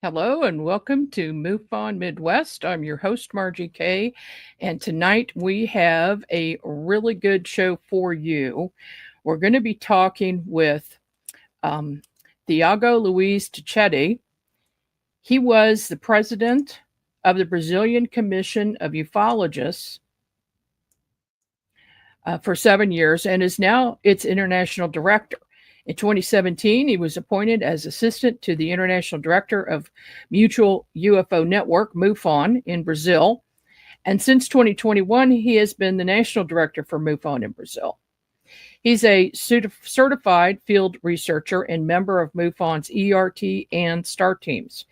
Hello and welcome to MUFON Midwest. I'm your host, Margie Kay, and tonight we have a really good show for you. We're going to be talking with Thiago Luiz Ticchetti. He was the president of the Brazilian Commission of Ufologists for 7 years and is now its international director. In 2017, he was appointed as assistant to the International Director of Mutual UFO Network, MUFON, in Brazil. And since 2021, he has been the National Director for MUFON in Brazil. He's a certified field researcher and member of MUFON's ERT and STAR teams.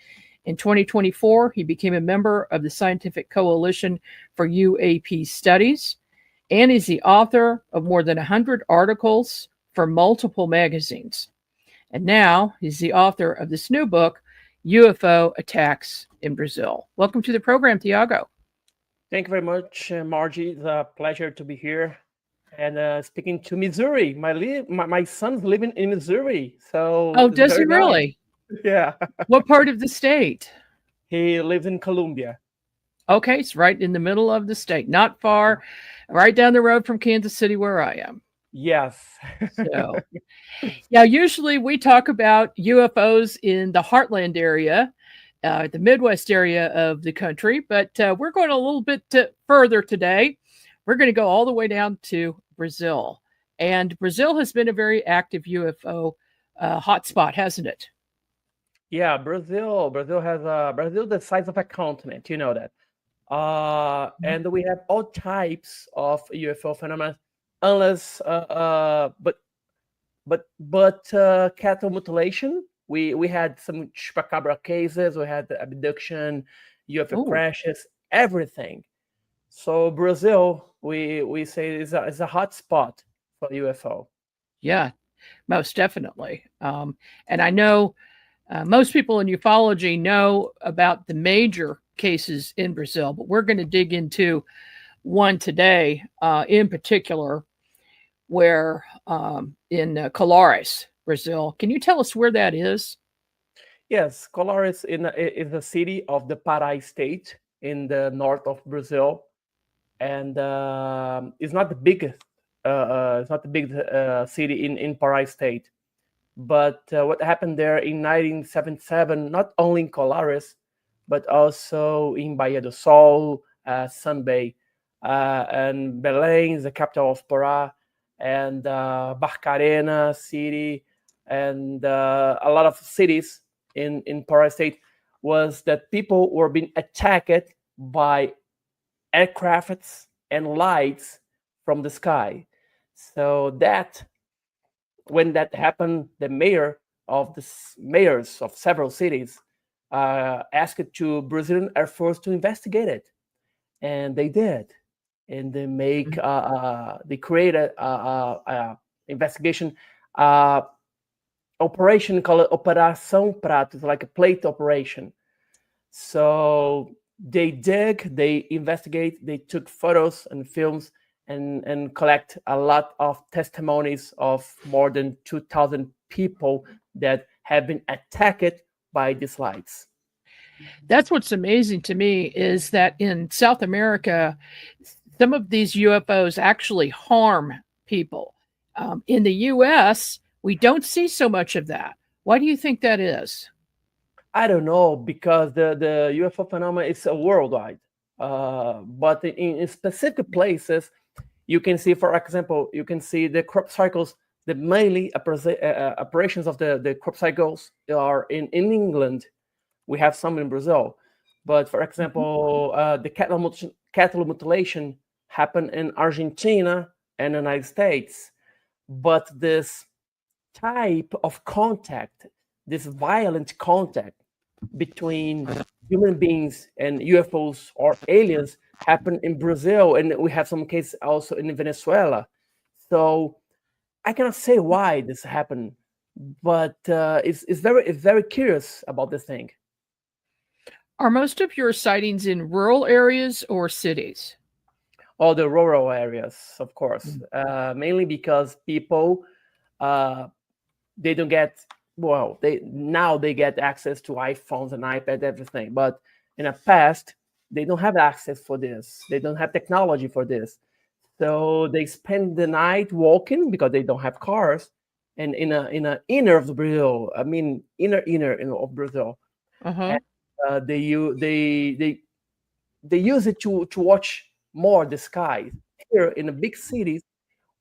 In 2024, he became a member of the Scientific Coalition for UAP Studies, and is the author of more than 100 articles for multiple magazines. And now he's the author of this new book, UFO Attacks in Brazil. Welcome to the program, Thiago. Thank you very much, Margie. It's a pleasure to be here. And speaking to Missouri, my son's living in Missouri. Oh, does he really? Nice. Yeah. What part of the state? He lives in Columbia. Okay, it's right in the middle of the state, not far, right down the road from Kansas City where I am. Yes. So, yeah, usually we talk about UFOs in the heartland area, the Midwest area of the country, but we're going a little bit further today. We're going to go all the way down to Brazil. And Brazil has been a very active UFO hotspot, hasn't it? Yeah, Brazil has Brazil the size of a continent, you know that. And we have all types of UFO phenomena. Unless, but cattle mutilation. We had some chupacabra cases. We had the abduction, UFO crashes, everything. So Brazil, we say is a hot spot for UFO. Yeah, most definitely. And I know most people in ufology know about the major cases in Brazil, but we're going to dig into one today in particular, where in Colares, Brazil. Can you tell us where that is? Yes, Colares is a city of the Pará state in the north of Brazil, and it's not the biggest. It's not the big city in Pará state, but what happened there in 1977, not only in Colares, but also in Bahia do Sol, Sanbei, and Belém is the capital of Pará, and Barcarena city, and a lot of cities in Pará state, was that people were being attacked by aircrafts and lights from the sky. So that when that happened, the mayors of several cities asked to Brazilian Air Force to investigate it, and they did. And they they created a investigation operation called Operação Prato, like a plate operation. So they investigate, they took photos and films and collect a lot of testimonies of more than 2,000 people that have been attacked by these lights. That's what's amazing to me, is that in South America, some of these UFOs actually harm people. In the U.S., we don't see so much of that. Why do you think that is? I don't know, because the UFO phenomenon is worldwide. But in specific places, you can see, for example, the crop cycles, the mainly operations of the crop cycles are in England. We have some in Brazil. But for example, the cattle mutilation happened in Argentina and the United States. But this type of contact, this violent contact between human beings and UFOs or aliens, happened in Brazil, and we have some cases also in Venezuela. So I cannot say why this happened, but it's very curious about this thing. Are most of your sightings in rural areas or cities? All the rural areas, of course, mainly because people they don't get well, they get access to iPhones and iPad, everything. But in the past, they don't have access for this. They don't have technology for this. So they spend the night walking because they don't have cars, and in a inner of Brazil. I mean, inner of Brazil. Uh-huh. And they use it to watch more the skies. Here in the big cities,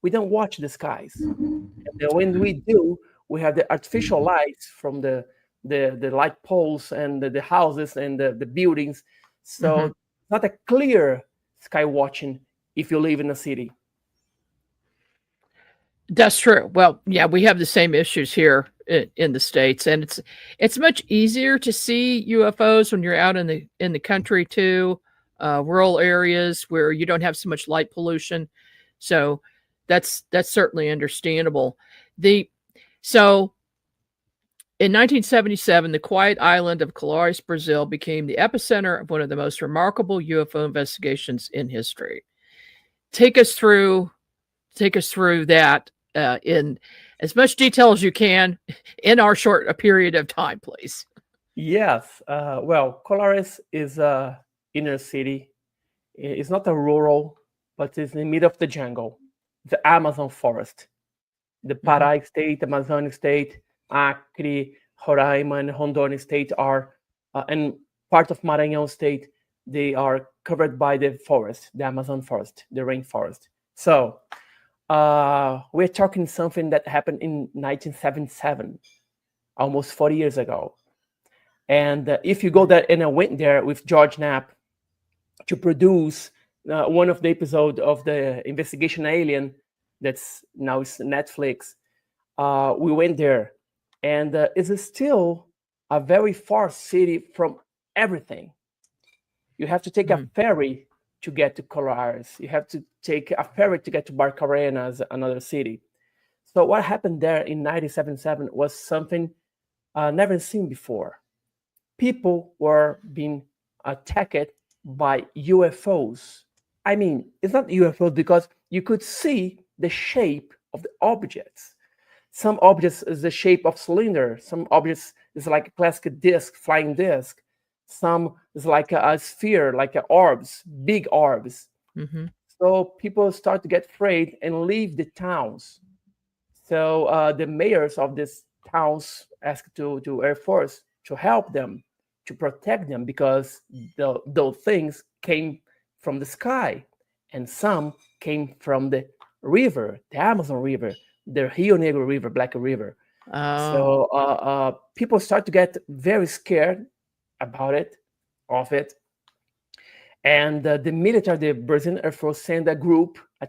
we don't watch the skies. And then when we do, we have the artificial lights from the light poles and the houses and the buildings. So Mhm. not a clear sky watching if you live in a city. That's true. Well, yeah, we have the same issues here in the States, and it's much easier to see UFOs when you're out in the country too, rural areas where you don't have so much light pollution. So that's certainly understandable. The so in 1977, the quiet island of Colares, Brazil, became the epicenter of one of the most remarkable UFO investigations in history. Take us through that in as much detail as you can in our short period of time, please. Yes. Well, Colares is a inner city. It's not a rural, but it's in the middle of the jungle, the Amazon forest, the Pará state, Amazon state, Acre, Roraima, and Rondônia state are, and part of Maranhão state, they are covered by the forest, the Amazon forest, the rainforest. So we're talking something that happened in 1977, almost 40 years ago. And if you go there, and I went there with George Knapp to produce one of the episodes of the Investigation Alien, that's now is Netflix. We went there, and it's still a very far city from everything. You have to take a ferry to get to Colares. You have to take a ferry to get to Barcarena, another city. So what happened there in 1977 was something never seen before. People were being attacked by UFOs. I mean, it's not UFOs because you could see the shape of the objects. Some objects is the shape of cylinder. Some objects is like a classic disc, flying disc. Some is like a sphere, like orbs, big orbs. Mm-hmm. So people start to get afraid and leave the towns. So the mayors of these towns asked to Air Force to help them, to protect them, because those things came from the sky, and some came from the river, the Amazon River, the Rio Negro River, Black River. Oh. So people start to get very scared about it, and the military, the Brazilian Air Force, sent a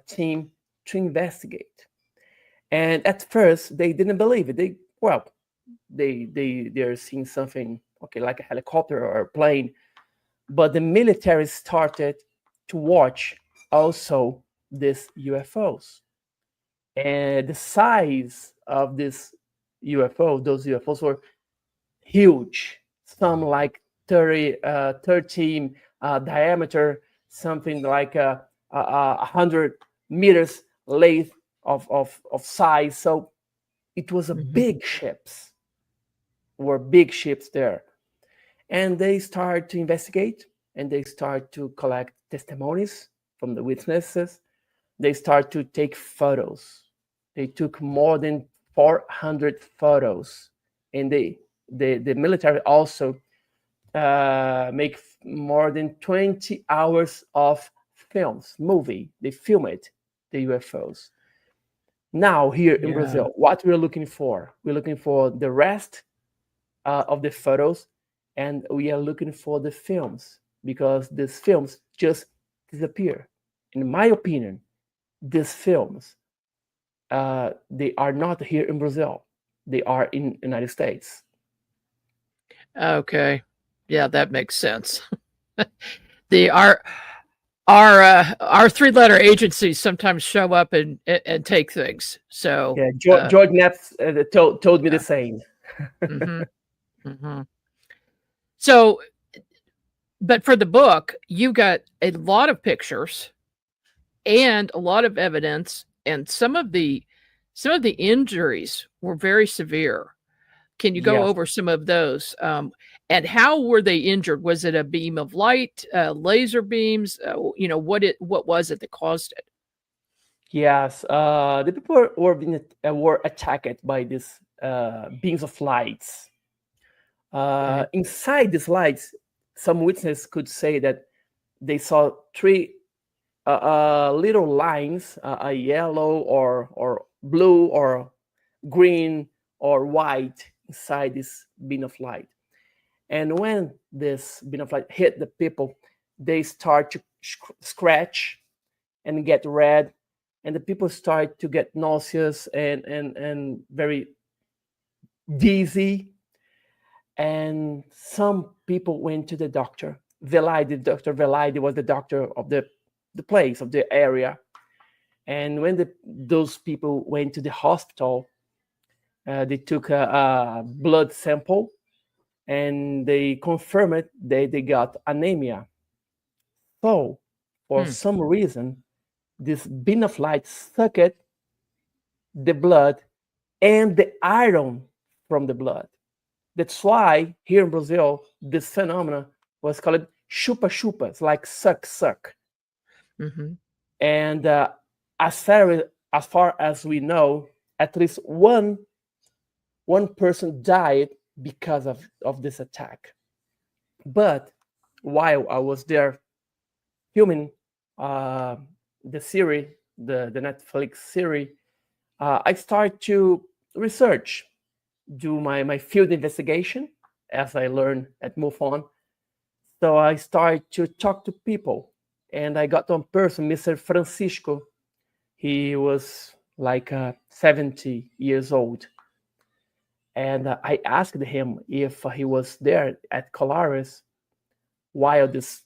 team to investigate. And at first, they didn't believe it. They're seeing something, okay, like a helicopter or a plane, but the military started to watch also these UFOs, and the size of those UFOs were huge. Some like 13 diameter, something like 100 meters length of size. So it was a big ships. Were big ships there, and they start to investigate, and they start to collect testimonies from the witnesses. They start to take photos. They took more than 400 photos, and the military also make more than 20 hours of movie. They film it, the UFOs. Now here in Brazil, what we're looking for? We're looking for the rest of the photos, and we are looking for the films, because these films just disappear. In my opinion, these films, they are not here in Brazil. They are in United States. Okay. Yeah, that makes sense. Our three-letter agencies sometimes show up and take things. So yeah, George Knapp told me the same. So, but for the book, you got a lot of pictures and a lot of evidence, and some of the injuries were very severe. Can you go Yes. over some of those? And how were they injured? Was it a beam of light, laser beams? What was it that caused it? Yes, the people were attacked by these beams of lights. Okay. Inside these lights, some witnesses could say that they saw three little lines, a yellow or blue or green or white inside this beam of light. And when this beam of light hit the people, they start to scratch and get red, and the people start to get nauseous and very dizzy. And some people went to the doctor. Dr. Velaide was the doctor of the place, of the area. And when those people went to the hospital, they took a blood sample and they confirmed it, they got anemia. So, for some reason, this beam of light sucked the blood and the iron from the blood. That's why here in Brazil, this phenomenon was called chupa-chupa. It's like suck. Mm-hmm. And as far as we know, at least one person died because of this attack. But while I was there filming the series, the Netflix series, I started to research, do my field investigation, as I learned at MUFON. So I started to talk to people, and I got one person, Mr. Francisco. He was like 70 years old. And I asked him if he was there at Colares while this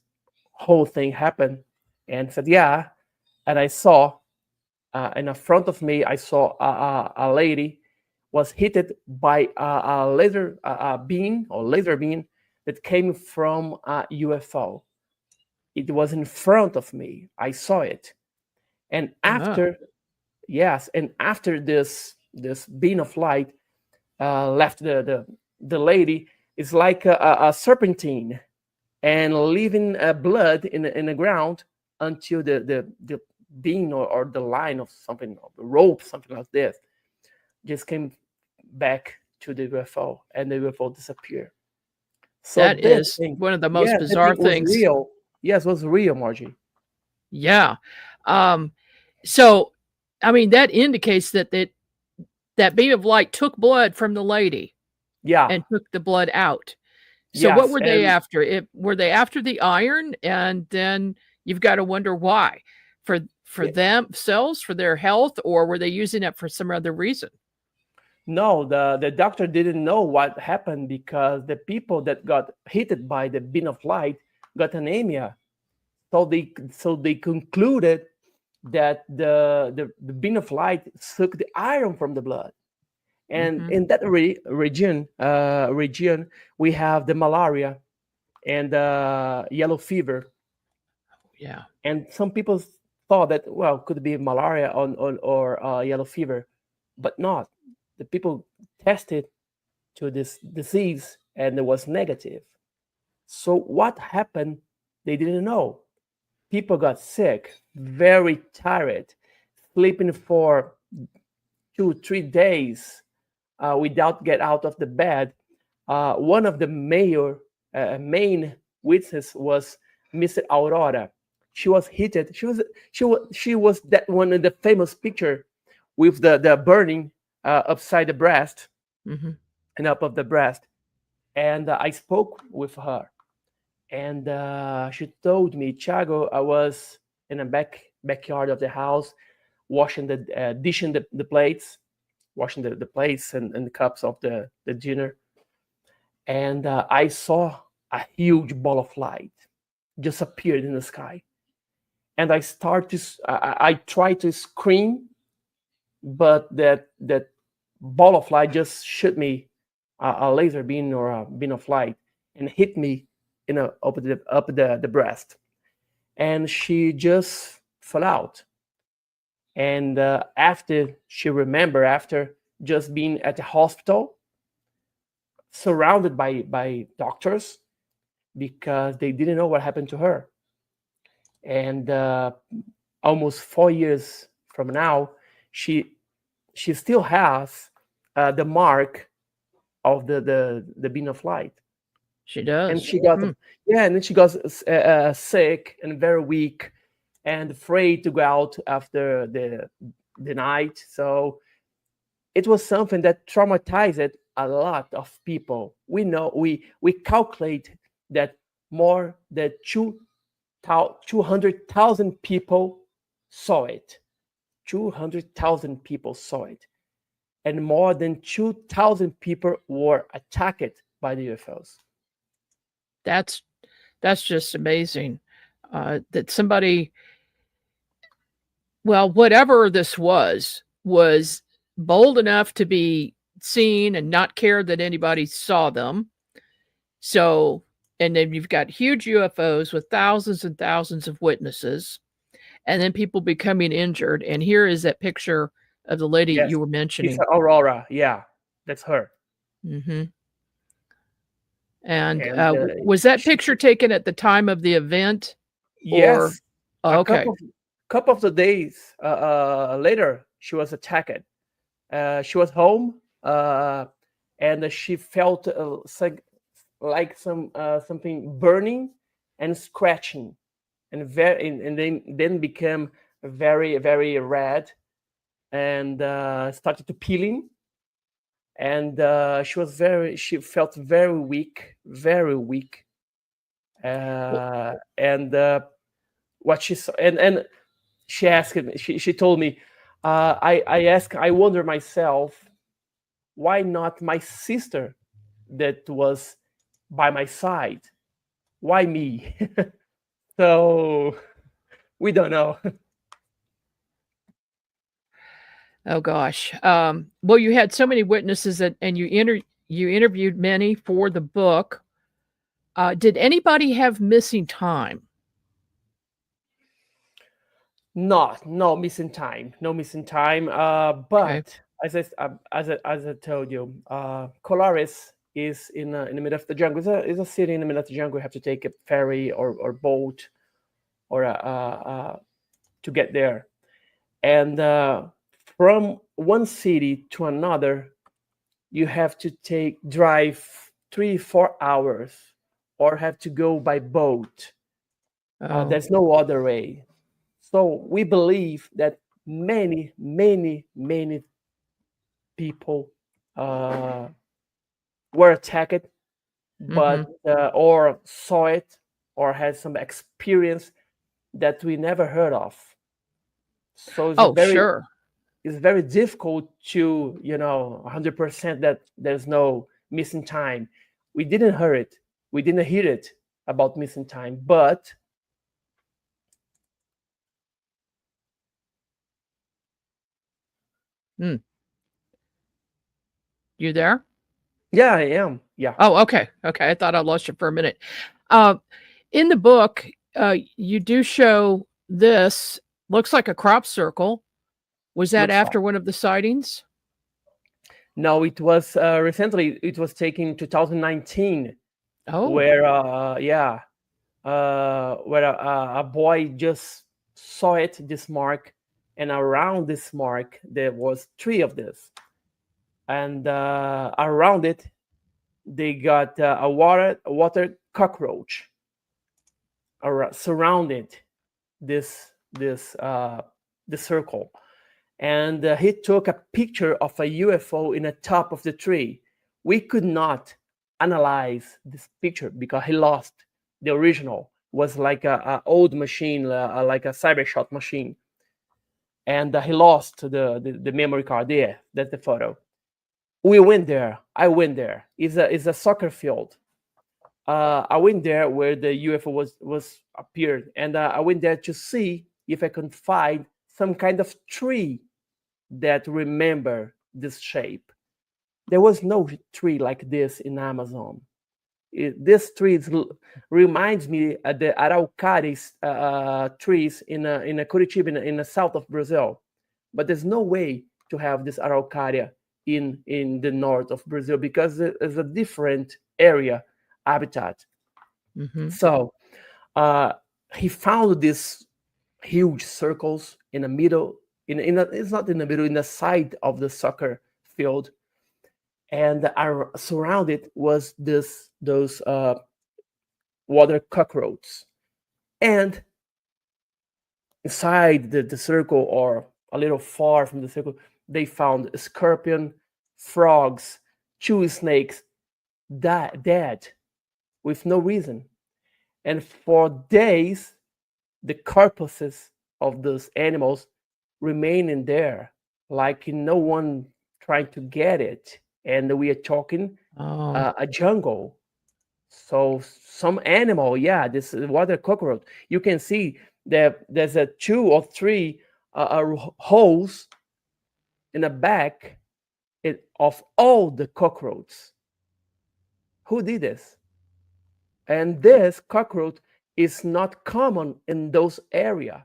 whole thing happened, and said, yeah. And I saw, in front of me, I saw a lady was hit by a laser beam that came from a UFO. It was in front of me. I saw it. And after, yes, and after this beam of light left the lady, it's like a serpentine and leaving blood in the ground until the beam or the line of something, or the rope, something like this, just came back to the UFO, and the UFO disappeared. So that is one of the most bizarre things. Was real. Yes, it was real, Margie. Yeah. So, I mean, that indicates that beam of light took blood from the lady. Yeah. And took the blood out. So what were they after? Were they after the iron? And then you've got to wonder why. For themselves, for their health, or were they using it for some other reason? No, the doctor didn't know what happened because the people that got hit by the beam of light got anemia. So they concluded that the beam of light sucked the iron from the blood. And in that region, we have the malaria and yellow fever. Yeah. And some people thought that, well, could be malaria or yellow fever, but not. The people tested to this disease and it was negative. So what happened? They didn't know. People got sick, very tired, sleeping for 2-3 days without get out of the bed. One of the main witnesses was Mrs. Aurora. She was hit. She was that one in the famous picture with the burning upside the breast and up of the breast. And I spoke with her, and she told me, Thiago, I was in a backyard of the house, washing dishing the plates, washing the plates and the cups of the dinner, and I saw a huge ball of light just appeared in the sky, and I tried to scream, but that ball of light just shot me a laser beam or a beam of light and hit me up the breast, and she just fell out. And after she remembered, after just being at the hospital, surrounded by doctors because they didn't know what happened to her. And almost 4 years from now, she still has the mark of the beam of light. She does. And she got and then she got sick and very weak and afraid to go out after the night. So it was something that traumatized a lot of people. We know we calculate that more than 200,000 people saw it. 200,000 people saw it, and more than 2,000 people were attacked by the UFOs. That's just amazing that somebody, well, whatever this was bold enough to be seen and not care that anybody saw them. So, and then you've got huge UFOs with thousands and thousands of witnesses, and then people becoming injured. And here is that picture of the lady you were mentioning. It's Aurora. Yeah, that's her. Mm-hmm. And was that picture taken at the time of the event? Yes. Or, okay. A couple of the days later, she was attacked. She was home, and she felt like something burning and scratching, and then became very, very red, and started to peeling. And she felt very weak, and what she saw, and she asked me, she told me, I wonder myself, why not my sister that was by my side? Why me? So we don't know. Oh gosh. Well, you had so many witnesses and you interviewed many for the book. Did anybody have missing time? No missing time. But as I told you, Colares is in the middle of the jungle. It's a city in the middle of the jungle. You have to take a ferry or boat or to get there. And from one city to another, you have to drive 3-4 hours, or have to go by boat. There's no other way. So we believe that many people were attacked, but or saw it, or had some experience that we never heard of. So it's very difficult to 100% that there's no missing time. We didn't hear it about missing time, but You there? Yeah, I am. Yeah. Oh, okay. I thought I lost you for a minute. In the book, you do show this. Looks like a crop circle. Was that after one of the sightings? No, it was recently. It was taken in 2019. Oh. Where a boy just saw this mark, and around this mark there was 3 of this, and around it they got a water cockroach surrounded this circle, and he took a picture of a UFO in the top of the tree. We could not analyze this picture because he lost the original. It was like a old machine, like a Cybershot machine, and he lost the memory card. There, that's the photo. We went there. I went there. It's a soccer field. I went there where the UFO was appeared, and I went there to see if I could find some kind of tree that remember this shape. There was no tree like this in Amazon. This tree reminds me of the araucarias trees in Curitiba, in the south of Brazil. But there's no way to have this araucaria in the north of Brazil because it's a different area habitat. Mm-hmm. So he found these huge circles in the middle. It's not in the middle, in the side of the soccer field, and surrounded was those water cockroaches, and inside the circle, or a little far from the circle, they found a scorpion, frogs, 2 snakes dead with no reason. And for days, the corpses of those animals remaining there, like no one trying to get it. And we are talking a jungle. So some animal, yeah, this water cockroach, you can see that there's 2 or 3 holes in the back of all the cockroaches. Who did this? And this cockroach is not common in those areas.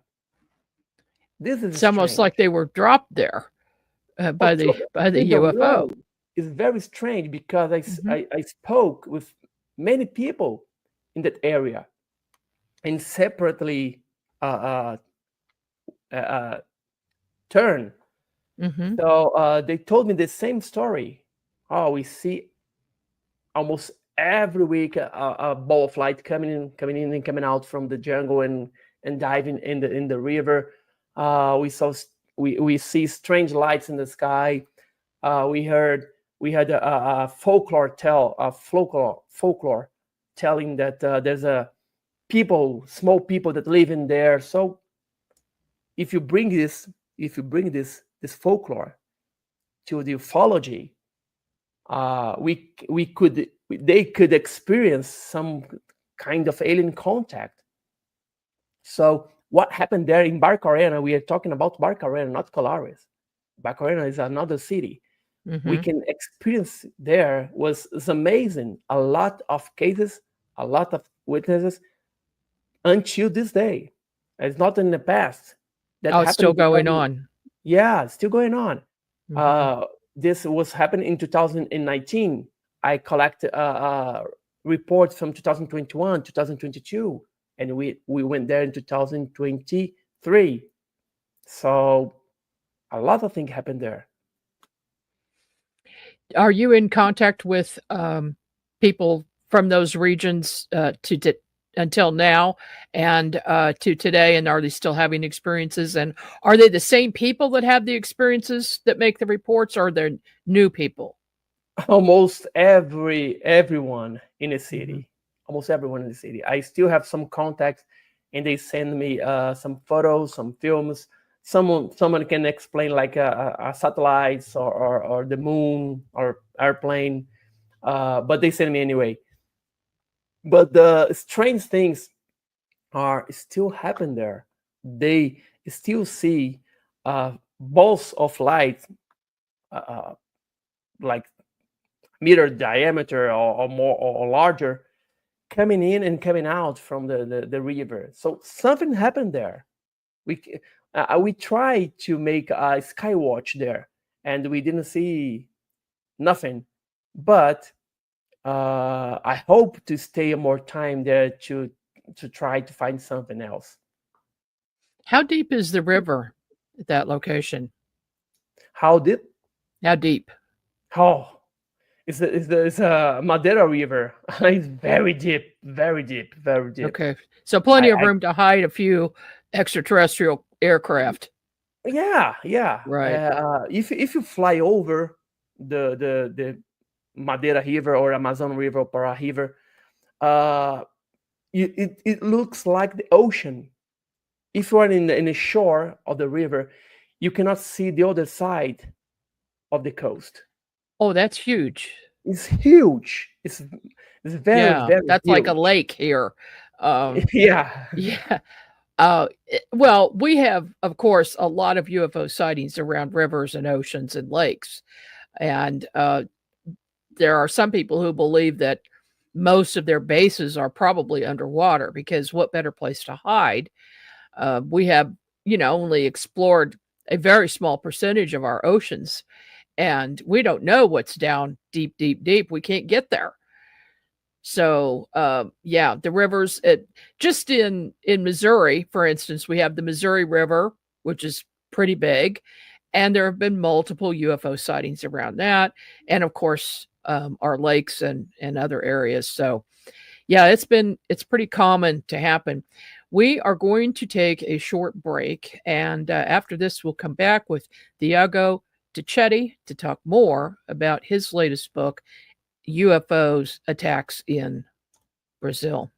This is it's almost like they were dropped there by the UFO. It's very strange because Mm-hmm. I spoke with many people in that area and separately turn. Mm-hmm. So they told me the same story. Oh, we see almost every week a ball of light coming in and coming out from the jungle and diving in the river. We see strange lights in the sky. We had a folklore telling that there's small people that live in there. So if you bring this folklore to the ufology, they could experience some kind of alien contact. So what happened there in Barcarena? We are talking about Barcarena, not Colares. Barcarena is another city. Mm-hmm. We can experience there was amazing. A lot of cases, a lot of witnesses until this day. It's not in the past. It's still going on. Yeah, it's still going on. Mm-hmm. This was happening in 2019. I collected reports from 2021, 2022, and we went there in 2023. So a lot of things happened there. Are you in contact with people from those regions until now and to today? And are they still having experiences? And are they the same people that have the experiences that make the reports, or are they new people? Almost everyone in the city. Mm-hmm. Almost everyone in the city. I still have some contacts, and they send me some photos, some films. Someone can explain like a satellites or the moon or airplane, but they send me anyway. But the strange things are still happen there. They still see balls of light, like meter diameter or more or larger, coming in and coming out from the river. So something happened there. We tried to make a sky watch there, and we didn't see nothing. But I hope to stay more time there to try to find something else. How deep is the river at that location? How deep? How deep? Oh, it's a Madeira River. It's very deep, very deep, very deep. Okay, so plenty of room to hide a few extraterrestrial aircraft. Yeah. Right. If you fly over the Madeira River or Amazon River or Pará River, it looks like the ocean. If you are in the shore of the river, you cannot see the other side of the coast. Oh, that's huge. It's huge. It's very, very that's huge. like a lake here. Yeah. Well, we have, of course, a lot of UFO sightings around rivers and oceans and lakes. And there are some people who believe that most of their bases are probably underwater, because what better place to hide? We have, only explored a very small percentage of our oceans. and we don't know what's down deep, deep, deep. We can't get there. So, the rivers, just in Missouri, for instance, we have the Missouri River, which is pretty big, and there have been multiple UFO sightings around that, and of course, our lakes and other areas. So, yeah, it's pretty common to happen. We are going to take a short break, and after this, we'll come back with Thiago Ticchetti to talk more about his latest book, UFOs Attacks in Brazil.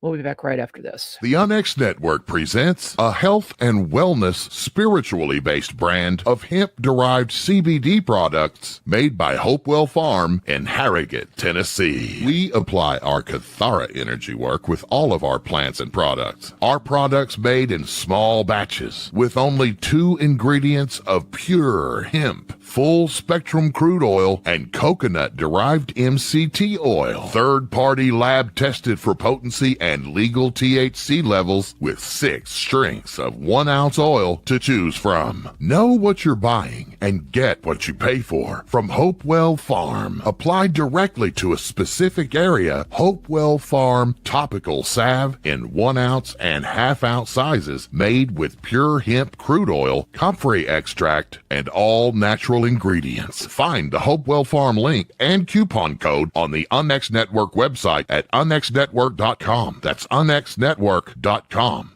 We'll be back right after this. The UNX Network presents a health and wellness spiritually based brand of hemp-derived CBD products made by Hopewell Farm in Harrogate, Tennessee. We apply our Cathara energy work with all of our plants and products. Our products made in small batches with only 2 ingredients of pure hemp, full spectrum crude oil, and coconut-derived MCT oil. Third-party lab tested for potency and legal THC levels with 6 strengths of 1 ounce oil to choose from. Know what you're buying and get what you pay for from Hopewell Farm. Applied directly to a specific area, Hopewell Farm topical salve in 1 ounce and ½ ounce sizes made with pure hemp crude oil, comfrey extract, and all natural ingredients. Find the Hopewell Farm link and coupon code on the UNX Network website at unxnetwork.com. That's unxnetwork.com.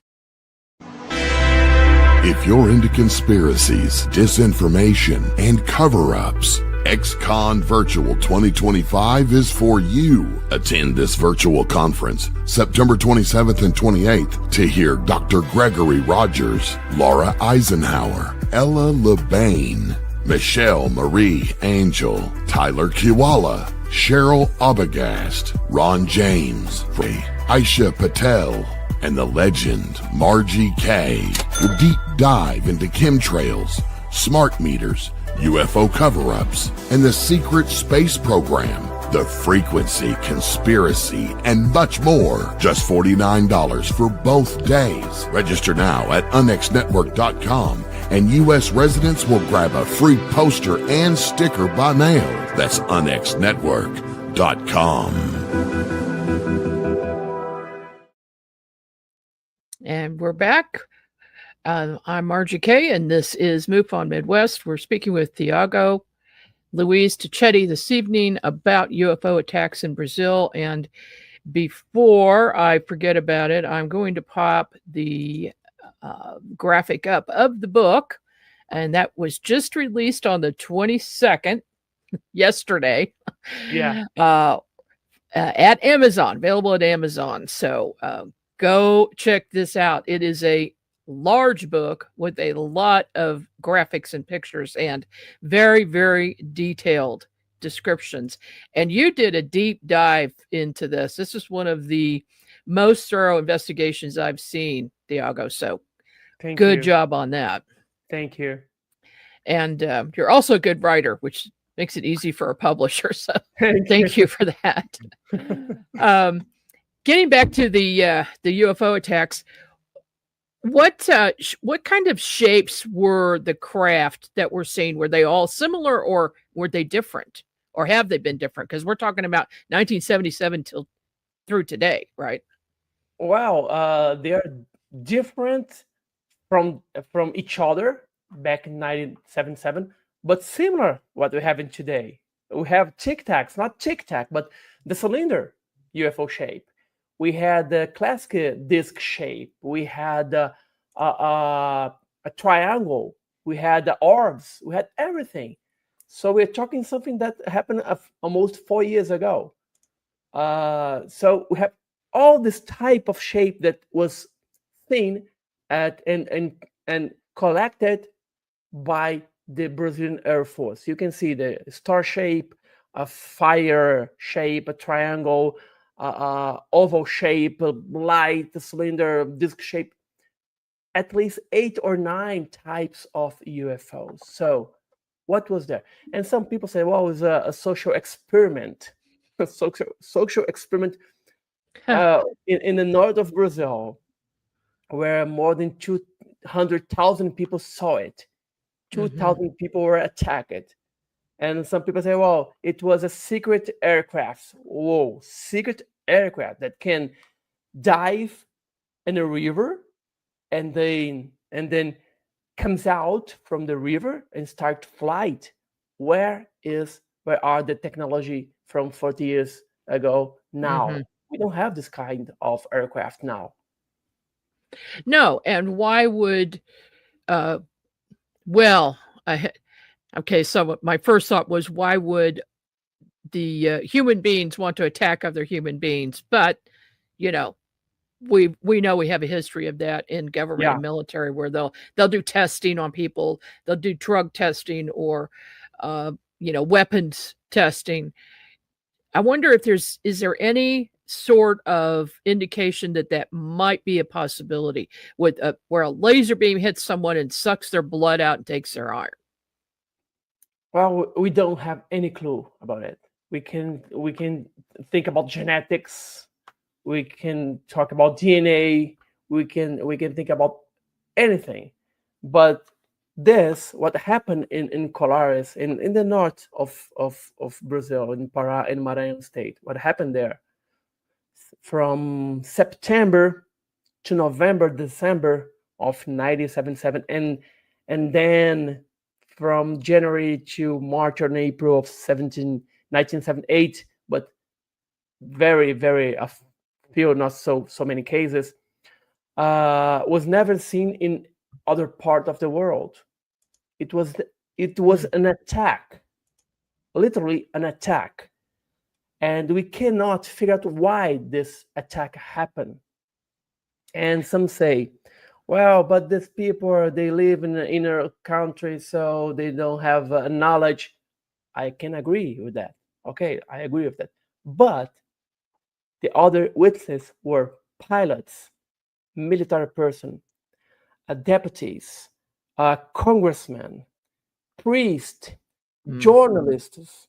If you're into conspiracies, disinformation, and cover-ups, XCon Virtual 2025 is for you. Attend this virtual conference September 27th and 28th to hear Dr. Gregory Rogers, Laura Eisenhower, Ella LeBain, Michelle Marie Angel, Tyler Kiwala, Cheryl Abagast, Ron James, Aisha Patel, and the legend Margie Kay will deep dive into chemtrails, smart meters, UFO cover-ups, and the secret space program, the frequency conspiracy, and much more. Just $49 for both days. Register now at unxnetwork.com, and U.S. residents will grab a free poster and sticker by mail. That's unxnetwork.com. And we're back. I'm Margie Kay, and this is MUFON Midwest. We're speaking with Thiago Luiz Ticchetti this evening about UFO attacks in Brazil. And before I forget about it, I'm going to pop the graphic up of the book, and that was just released on the 22nd, yesterday. Yeah. At Amazon, available at Amazon. So go check this out. It is a large book with a lot of graphics and pictures and very, very detailed descriptions. And you did a deep dive into this. This is one of the most thorough investigations I've seen, Thiago. So good job on that. Thank you. And you're also a good writer, which makes it easy for a publisher. So thank you for that. Getting back to the UFO attacks, what kind of shapes were the craft that we're seeing? Were they all similar, or were they different, or have they been different? Because we're talking about 1977 through today, right? Well, they are different from each other back in 1977, but similar what we have in today. We have Tic Tacs, not Tic Tac, but the cylinder UFO shape. We had the classic disc shape. We had a triangle. We had the orbs. We had everything. So we're talking something that happened almost 4 years ago. So we have all this type of shape that was seen and collected by the Brazilian Air Force. You can see the star shape, a fire shape, a triangle, oval shape, a light, a cylinder, disc shape, at least 8 or 9 types of UFOs. So what was there? And some people say, well, it was a social experiment, a social experiment in the north of Brazil, where more than 200,000 people saw it. 2,000 people were attacked. And some people say, well, it was a secret aircraft. Whoa, secret aircraft that can dive in a river and then comes out from the river and start flight. Where are the technology from 40 years ago now? Mhm. We don't have this kind of aircraft now. No, and why would well, okay, so my first thought was, why would the human beings want to attack other human beings? But you know, we know we have a history of that in government Yeah. and military, where they'll do testing on people, they'll do drug testing, or weapons testing. I wonder if is there any sort of indication that might be a possibility with where a laser beam hits someone and sucks their blood out and takes their iron? Well, we don't have any clue about it. We can think about genetics. We can talk about DNA. We can think about anything. But what happened in Colares, in the north of Brazil, in Pará, in Maranhão state, what happened there from September to November, December of 1977, and then from January to March or April of 1978, but very, very few, not so many cases, was never seen in other part of the world. It was an attack, literally an attack, and we cannot figure out why this attack happened. And some say, well, but these people, they live in an inner country, so they don't have knowledge. I can agree with that. Okay, I agree with that. But the other witnesses were pilots, military person, deputies, congressmen, priests, journalists.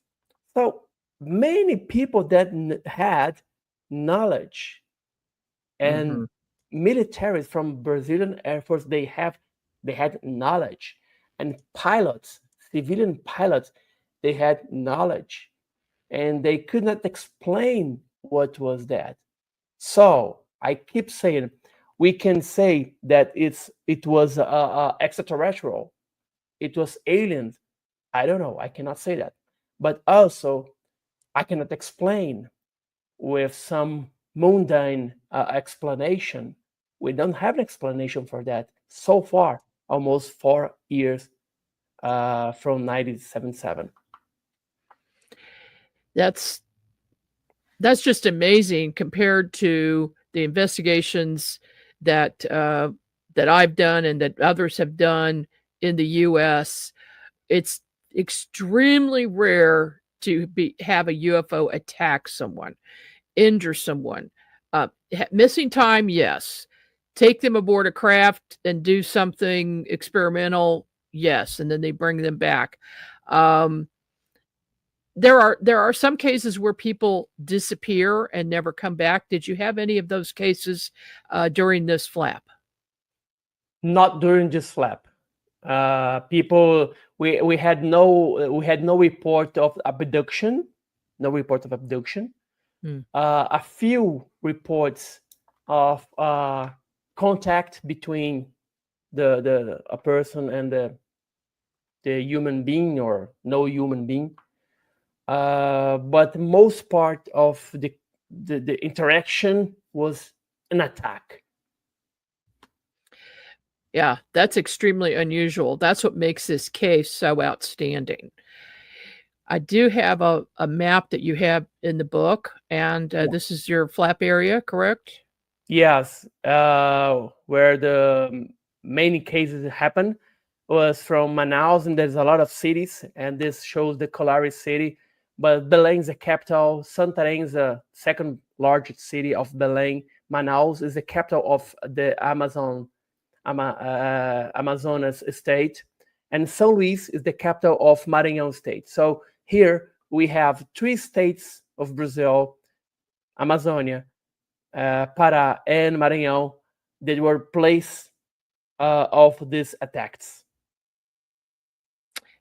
So many people that had knowledge, and militaries from Brazilian Air Force, they had knowledge, and pilots, civilian pilots, they had knowledge, and they could not explain what was that. So I keep saying, we can say that it was extraterrestrial, it was aliens. I don't know, I cannot say that, but also I cannot explain with some mundane explanation. We don't have an explanation for that so far, almost 4 years from 1977. That's just amazing compared to the investigations that I've done and that others have done in the U.S. It's extremely rare to have a UFO attack someone, injure someone. Missing time, yes. Take them aboard a craft and do something experimental, yes, and then they bring them back. There are some cases where people disappear and never come back. Did you have any of those cases during this flap? Not during this flap. People, we had no report of abduction. No report of abduction. A few reports of contact between a person and the human being or no human being. But most part of the interaction was an attack. Yeah, that's extremely unusual. That's what makes this case so outstanding. I do have a map that you have in the book, and this is your flap area, correct? Yes, where the main cases happened was from Manaus, and there's a lot of cities, and this shows the Colares city. But Belém is the capital. Santarém is the second largest city of Belém. Manaus is the capital of the Amazonas state, and São Luís is the capital of Maranhão state. So here we have 3 states of Brazil, Amazonia, Pará, and Maranhão, that were place of these attacks.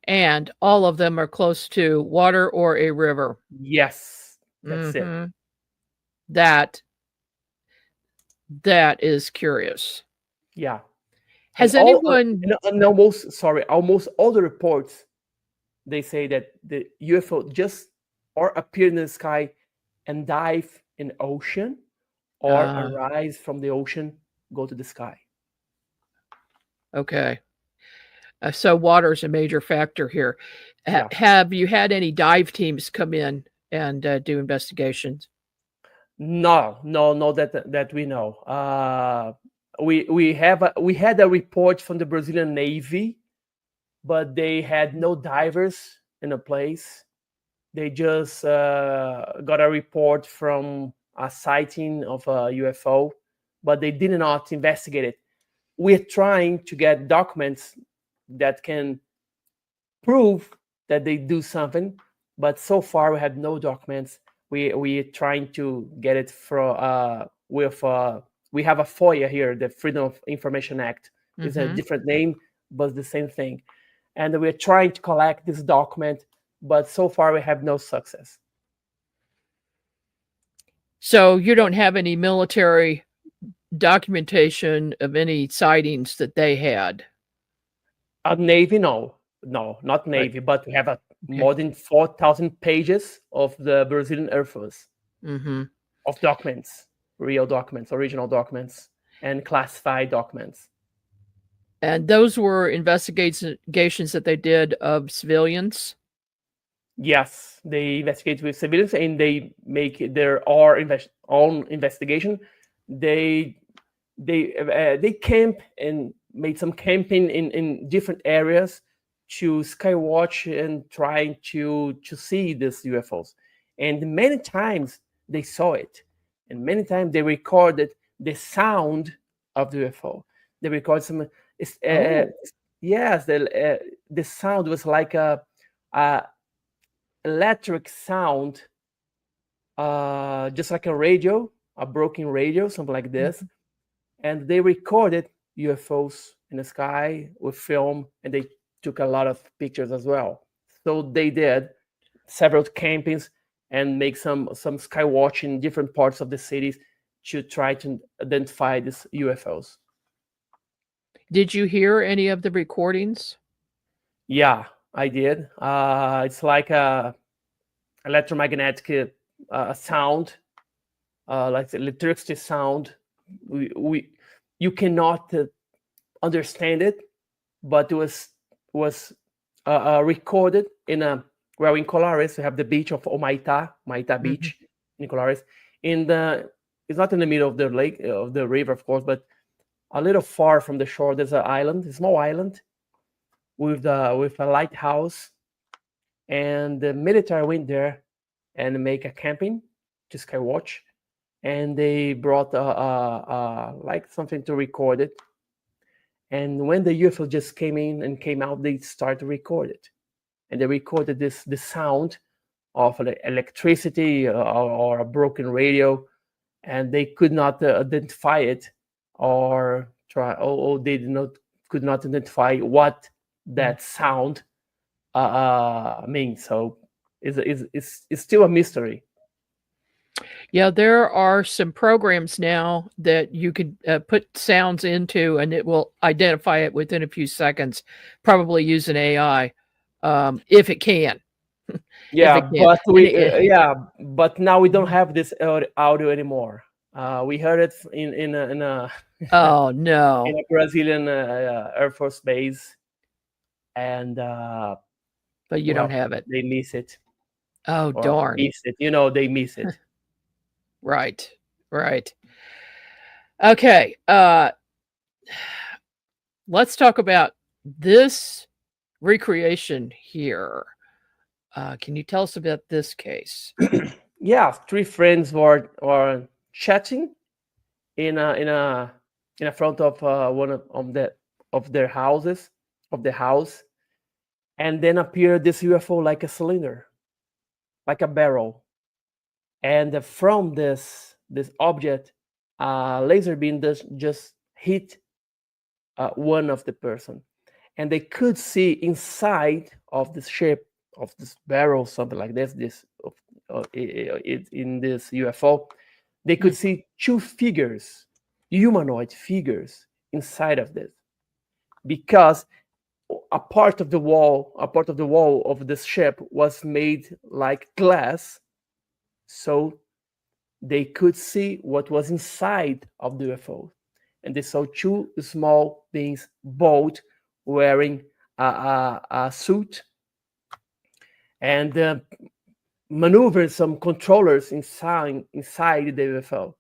And all of them are close to water or a river. Yes, that's it. Mhm. That is curious. Yeah. Has And anyone and almost all the reports, they say that the UFO just or appear in the sky and dive in ocean, or arise from the ocean, go to the sky. Okay. So water is a major factor here. Yeah. Have you had any dive teams come in and do investigations? No, that we know. We had a report from the Brazilian Navy, but they had no divers in a place. They just got a report from a sighting of a UFO, but they did not investigate it. We're trying to get documents that can prove that they do something, but so far we have no documents. We're trying to get it from we have a FOIA here, the Freedom of Information Act. Is a different name, but the same thing. And we're trying to collect this document, but so far we have no success. So you don't have any military documentation of any sightings that they had? Navy, no, not Navy, Right. but we have more than 4,000 pages of the Brazilian Air Force of documents, real documents, original documents, and classified documents. And those were investigations that they did of civilians? Yes, they investigate with civilians and they make their own investigation. They camp and made some camping in different areas to skywatch and trying to see these UFOs. And many times they saw it, and many times they recorded the sound of the UFO. They record some. Yes, the sound was like a electric sound, just like a radio, a broken radio, something like this. And they recorded UFOs in the sky with film, and they took a lot of pictures as well. So they did several campings and make some sky watch in different parts of the cities to try to identify these UFOs. Did you hear any of the recordings? Yeah, I did. It's like a electromagnetic sound, like electricity sound. You cannot understand it, but it was recorded in in Colares. We have the beach of Omaitá Beach in Colares. It's not in the middle of the lake of the river, of course, but a little far from the shore. There's an island, a small island, with a lighthouse, and the military went there and make a camping to sky watch, and they brought like something to record it. And when the UFO just came in and came out, they started to record it, and they recorded the sound of electricity or a broken radio, and they could not identify it or they could not identify what that sound means. So it's still a mystery. Yeah, there are some programs now that you could put sounds into, and it will identify it within a few seconds, probably using AI, if it can. Yeah, If it can. but now we don't have this audio anymore. We heard it in a Oh no! in a Brazilian Air Force base, and But you don't have it. They miss it. Oh Or darn! miss it. They miss it. Right. Okay. Let's talk about this recreation here. Can you tell us about this case? Yeah, three friends were chatting in front of one of their houses of the house, and then appeared this UFO like a cylinder, like a barrel, and from this object, laser beam just hit one of the person, and they could see inside of this ship, of this barrel, something like this in this UFO, they could see two figures, humanoid figures inside of this, because a part of the wall of this ship was made like glass, so they could see what was inside of the UFO. And they saw two small beings, both wearing a suit, and maneuvered some controllers inside the UFO.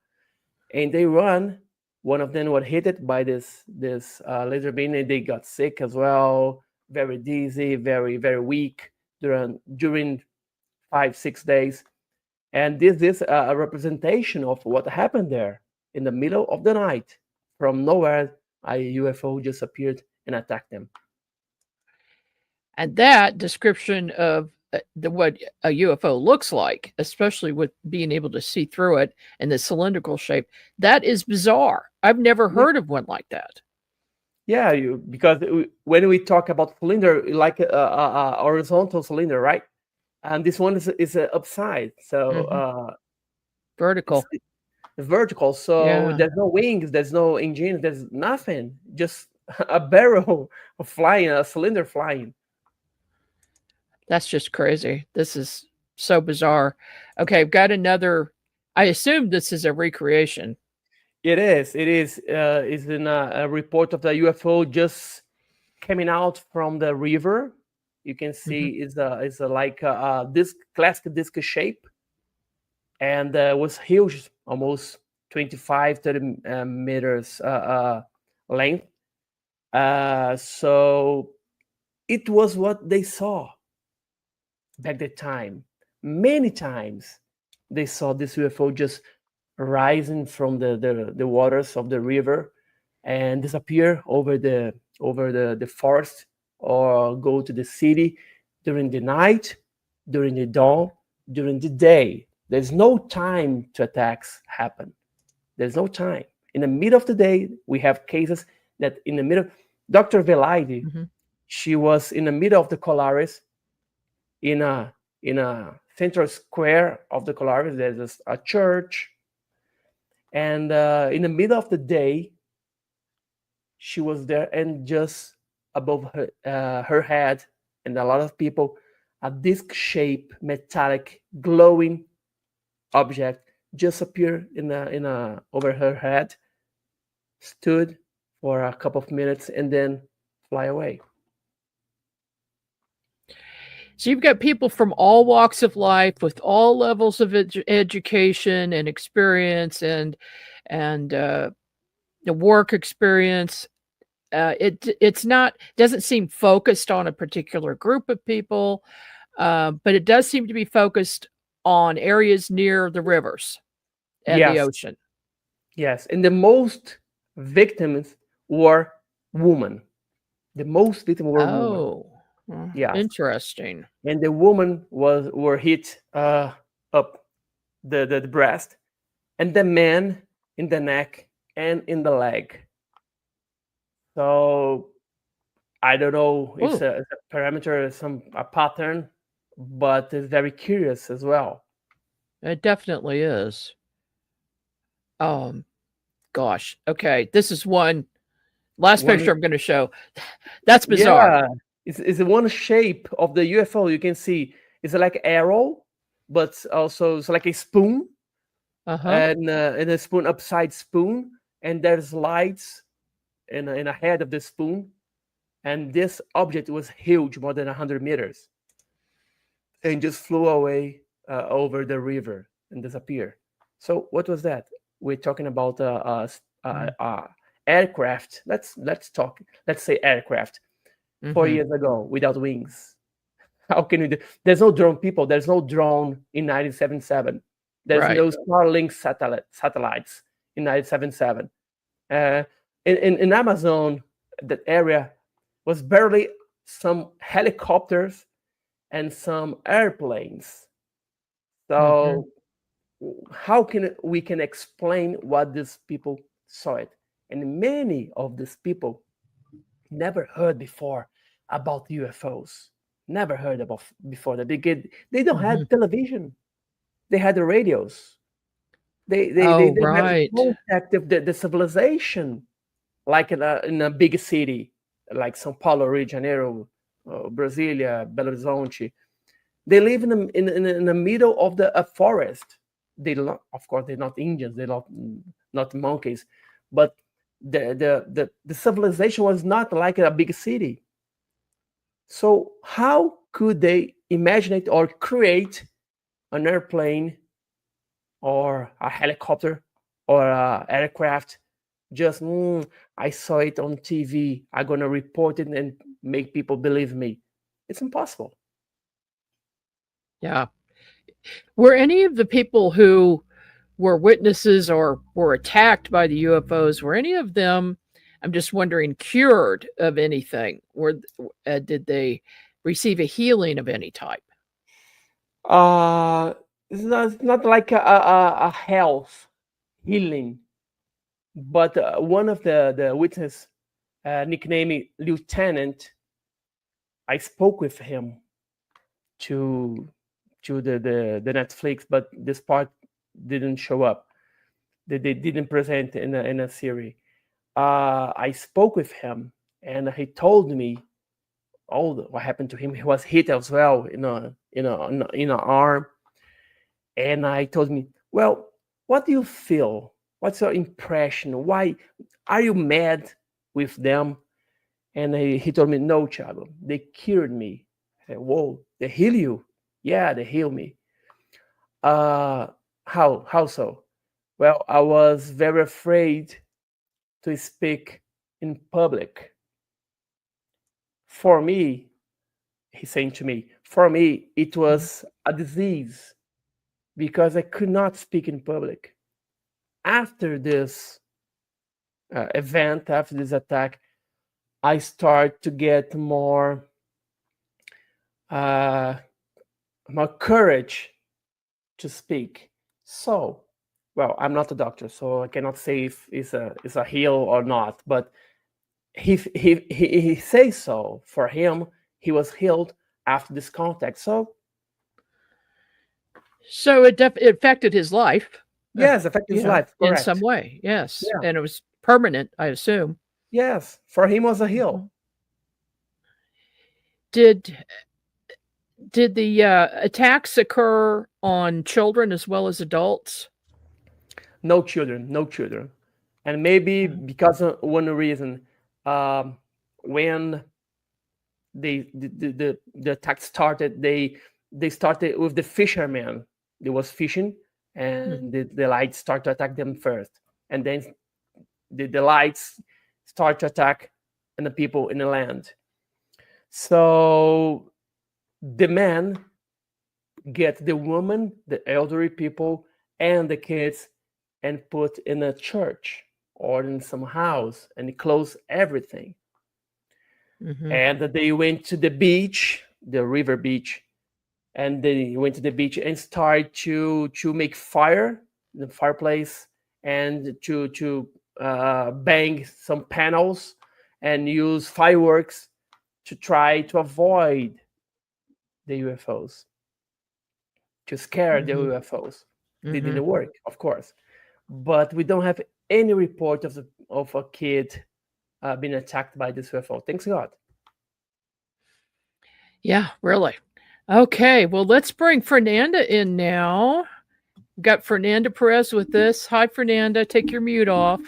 And they run. One of them was hit by this laser beam, and they got sick as well, very dizzy, very, very weak during 5-6 days. And this is a representation of what happened there in the middle of the night. From nowhere, a UFO just appeared and attacked them. And that description of what a UFO looks like, especially with being able to see through it in the cylindrical shape, that is bizarre. I've never heard of one like that. Yeah, because when we talk about cylinder, like a horizontal cylinder, right? And this one is upside, so vertical. It's vertical. So there's no wings, there's no engine, there's nothing. Just a barrel flying, a cylinder flying. That's just crazy. This is so bizarre. Okay, I've got another. I assume this is a recreation. It is. It is. Is in a report of the UFO just coming out from the river. You can see is like this classic disc shape, and was huge, almost 25-30 meters length. So it was what they saw back that time. Many times they saw this UFO just rising from the waters of the river and disappear over the forest, or go to the city during the night, during the dawn, during the day. There's no time to attacks happen. There's no time. In the middle of the day, we have cases that in the middle, Dr. Velaide, she was in the middle of the Colares, in a central square of the Colares. There's a church, and in the middle of the day, she was there, and just above her head, and a lot of people, a disc-shaped, metallic, glowing object just appeared over her head, stood for a couple of minutes, and then fly away. So you've got people from all walks of life, with all levels of education and experience, and the work experience. It's not, doesn't seem focused on a particular group of people, but it does seem to be focused on areas near the rivers and the ocean. Yes, and the most victims were women. The most victims were women. Yeah, interesting. And the woman were hit up the breast, and the man in the neck and in the leg. So I don't know if it's a parameter, a pattern, but it's very curious as well. It definitely is. Gosh. Okay, this is one last picture I'm going to show. That's bizarre. Yeah, it's one shape of the UFO. You can see it's like arrow, but also it's like a spoon, and a spoon, upside spoon, and there's lights in a head of the spoon, and this object was huge, more than 100 meters, and just flew away over the river and disappeared. So what was that? We're talking about aircraft. Let's say aircraft. 4 years ago, without wings. How can we do? There's no drone, people. There's no drone in 1977. There's no Starlink satellites in 1977. In Amazon, that area was barely some helicopters and some airplanes. So how can we explain what these people saw it? And many of these people never heard before about UFOs. Never heard about before that. They don't have television. They had the radios. They don't have right. contact of the civilization like in a big city like São Paulo, Rio de Janeiro, Brasilia, Belo Horizonte. They live in the middle of a forest. Of course, they're not Indians. They're not monkeys, but the civilization was not like a big city. So how could they imagine it or create an airplane or a helicopter or an aircraft? Just, I saw it on TV. I'm going to report it and make people believe me. It's impossible. Yeah. Were any of the people who were witnesses or were attacked by the UFOs, were any of them, I'm just wondering, cured of anything? Did they receive a healing of any type? It's not like a health healing, but one of the witnesses, nicknamed Lieutenant, I spoke with him to the Netflix, but this part didn't show up. They didn't present in a series. I spoke with him, and he told me what happened to him. He was hit as well in an arm, and I told me, well, what do you feel? What's your impression? Why are you mad with them? And he told me, no, Thiago, they cured me. I said, whoa, they heal you? Yeah, they heal me. How so? Well, I was very afraid to speak in public. For me, he's saying to me, for me, it was a disease because I could not speak in public. After this event, after this attack, I start to get more courage to speak. So, well, I'm not a doctor, so I cannot say if it's a heal or not. But he says so. For him, he was healed after this contact. So it affected his life. Yes, affected his life. Correct. In some way. Yes, yeah. And it was permanent, I assume. Yes, for him was a heal. Did the attacks occur on children as well as adults? No children. And maybe because of one reason, when the attack started, they started with the fishermen. They was fishing, and the lights start to attack them first, and then the lights start to attack the people in the land. So the men get the woman, the elderly people, and the kids and put in a church or in some house and close everything. And they went to the beach, the river beach, and they went to the beach and started to make fire, the fireplace, and to bang some panels and use fireworks to try to avoid the UFOs, to scare the UFOs. They didn't work, of course, but we don't have any report of a kid being attacked by this UFO. Thanks God. Yeah, really. Okay, well, let's bring Fernanda in now. We've got Fernanda Perez with us. Hi, Fernanda. Take your mute off.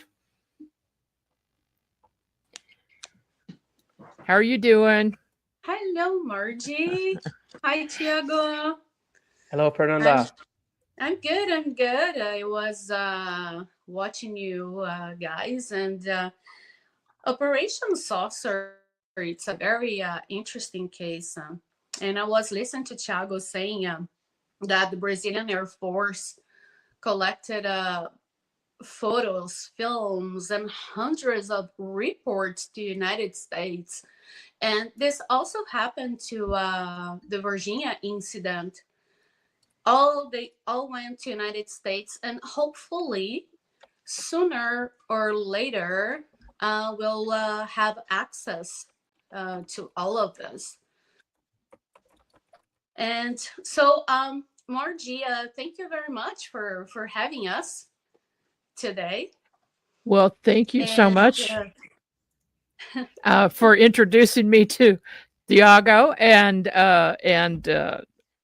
How are you doing? Hello, Margie. Hi, Thiago. Hello, Fernanda. I'm good. I was watching you guys, and Operation Saucer, it's a very interesting case. And I was listening to Thiago saying that the Brazilian Air Force collected photos, films, and hundreds of reports to the United States. And this also happened to the Virginia incident. They all went to the United States, and hopefully sooner or later will have access to all of this. And so, Margie, thank you very much for having us today. Well, thank you so And, much for introducing me to Thiago, and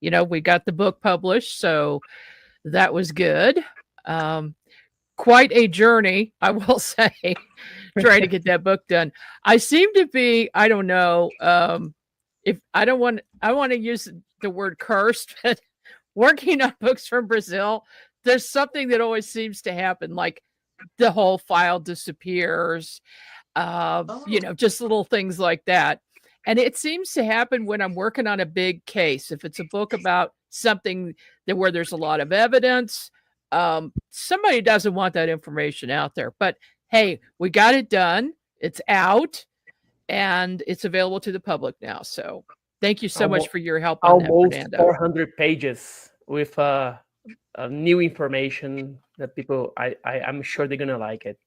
you know, we got the book published, so that was good. Quite a journey, I will say, trying to get that book done. I seem to be, I don't know, if I want to use the word cursed, but working on books from Brazil, there's something that always seems to happen, like the whole file disappears, you know, just little things like that. And it seems to happen when I'm working on a big case. If it's a book about something where there's a lot of evidence, somebody doesn't want that information out there. But hey, we got it done. It's out and it's available to the public now. So thank you so much for your help on that, Fernando. 400 pages with new information that people, I'm sure they're gonna like it.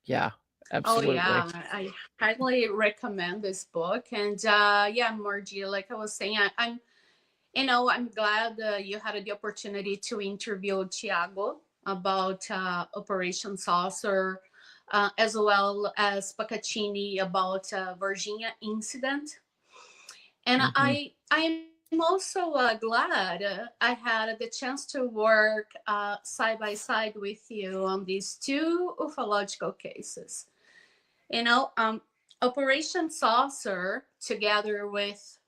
Yeah, absolutely. Oh yeah, I highly recommend this book. And yeah, Margie, like I was saying, I'm glad you had the opportunity to interview Thiago about Operation Saucer, as well as Pacatini about Virginia incident. And I am also glad I had the chance to work side by side with you on these two ufological cases. You know, Operation Saucer, together with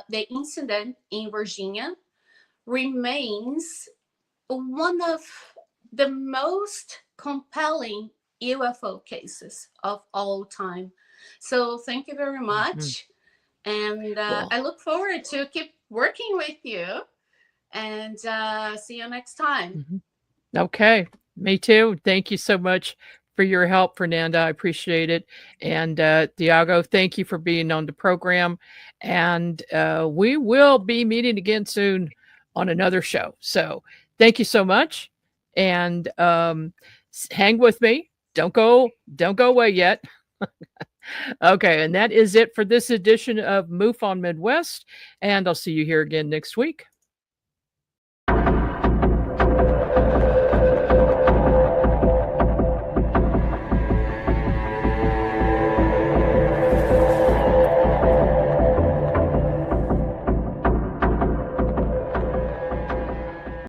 the incident in Virginia, remains one of the most compelling UFO cases of all time. So thank you very much. And I look forward to keep working with you, and see you next time. Okay, me too. Thank you so much for your help, Fernanda. I appreciate it. And Thiago, thank you for being on the program. And we will be meeting again soon on another show. So thank you so much. And hang with me. Don't go away yet. Okay, and that is it for this edition of MUFON Midwest. And I'll see you here again next week.